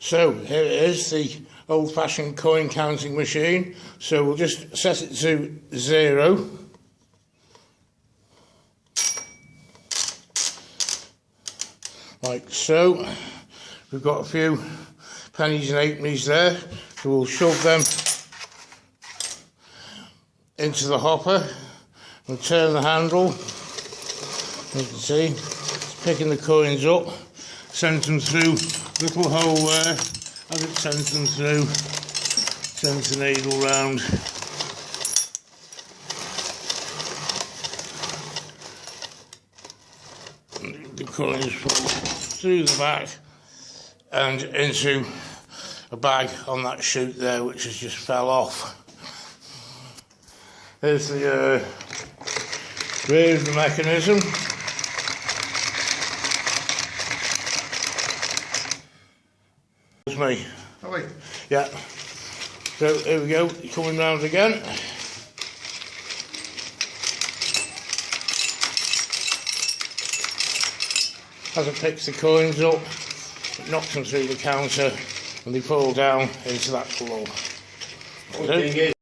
So here it is, the old-fashioned coin counting machine. So we'll just set it to 0. Like so. We've got a few pennies and halfpennies there, so we'll shove them into the hopper and turn the handle. You can see, it's picking the coins up, sends them through a little hole there. As it sends them through, sends the needle round. The coins through the back and into a bag on that chute there, which has just fell off. There's the rear of the mechanism. It's me. Oh wait. Yeah. So here we go, coming round again. As it picks the coins up, it knocks them through the counter and they fall down into that pool.